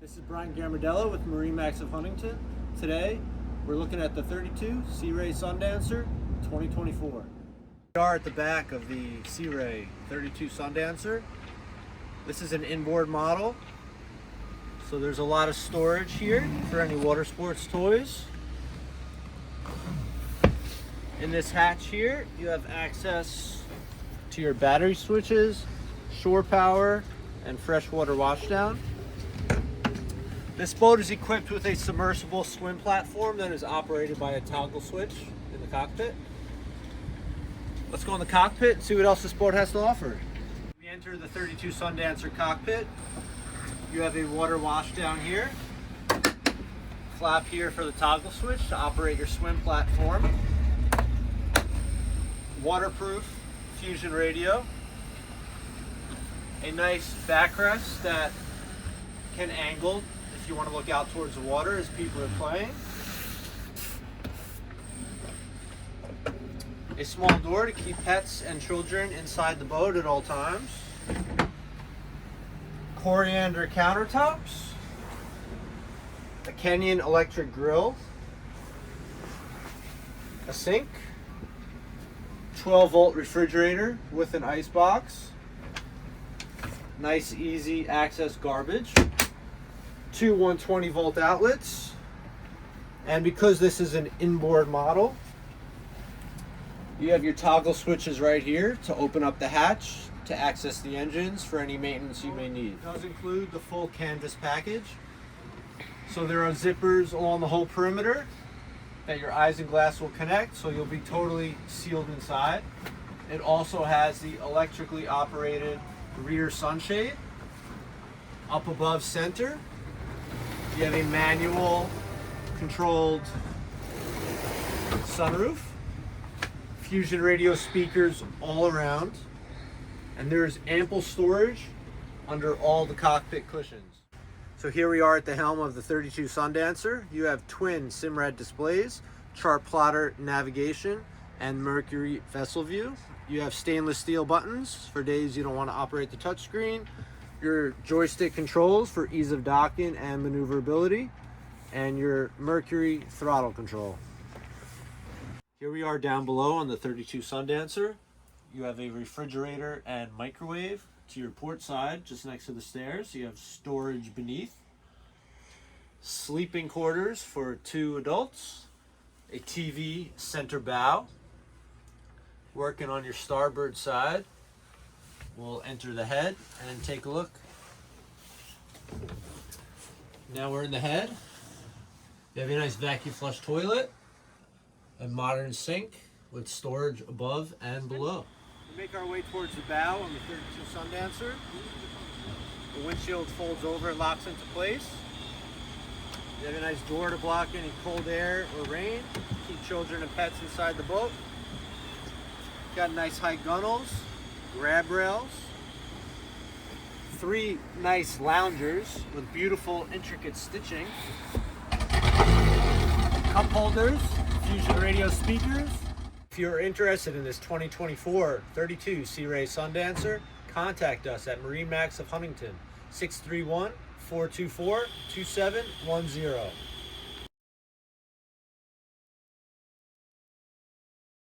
This is Brian Gamardella with MarineMax of Huntington. Today, we're looking at the 32 Sea Ray Sundancer 2024. We are at the back of the Sea Ray 32 Sundancer. This is an inboard model, so there's a lot of storage here for any water sports toys. In this hatch here, you have access to your battery switches, shore power, and freshwater washdown. This boat is equipped with a submersible swim platform that is operated by a toggle switch in the cockpit. Let's go in the cockpit and see what else this boat has to offer. We enter the 32 Sundancer cockpit. You have a water washdown here. Flap here for the toggle switch to operate your swim platform. Waterproof fusion radio. A nice backrest that can angle if you want to look out towards the water as people are playing. A small door to keep pets and children inside the boat at all times. Coriander countertops. A Kenyan electric grill. A sink. 12-volt refrigerator with an ice box. Nice easy access garbage. Two 120-volt outlets, and because this is an inboard model, you have your toggle switches right here to open up the hatch to access the engines for any maintenance you may need. It does include the full canvas package, so there are zippers along the whole perimeter that your eyes and glass will connect, so you'll be totally sealed inside. It also has the electrically operated rear sunshade. Up above center, you have a manual controlled sunroof, fusion radio speakers all around, and there's ample storage under all the cockpit cushions. So here we are at the helm of the 32 Sundancer. You have twin Simrad displays, chart plotter navigation, and Mercury vessel view. You have stainless steel buttons for days you don't want to operate the touchscreen. Your joystick controls for ease of docking and maneuverability, and your Mercury throttle control. Here we are down below on the 32 Sundancer. You have a refrigerator and microwave to your port side, just next to the stairs. You have storage beneath. Sleeping quarters for 2 adults. A TV center bow. Working on your starboard side. We'll enter the head and take a look. Now we're in the head. You have a nice vacuum flush toilet, a modern sink with storage above and below. We make our way towards the bow on the 32 Sundancer. The windshield folds over and locks into place. You have a nice door to block any cold air or rain. Keep children and pets inside the boat. Got nice high gunnels, grab rails, 3 nice loungers with beautiful intricate stitching, cup holders, fusion radio speakers. If you're interested in this 2024 32 Sea Ray Sundancer, contact us at MarineMax of Huntington, 631-424-2710.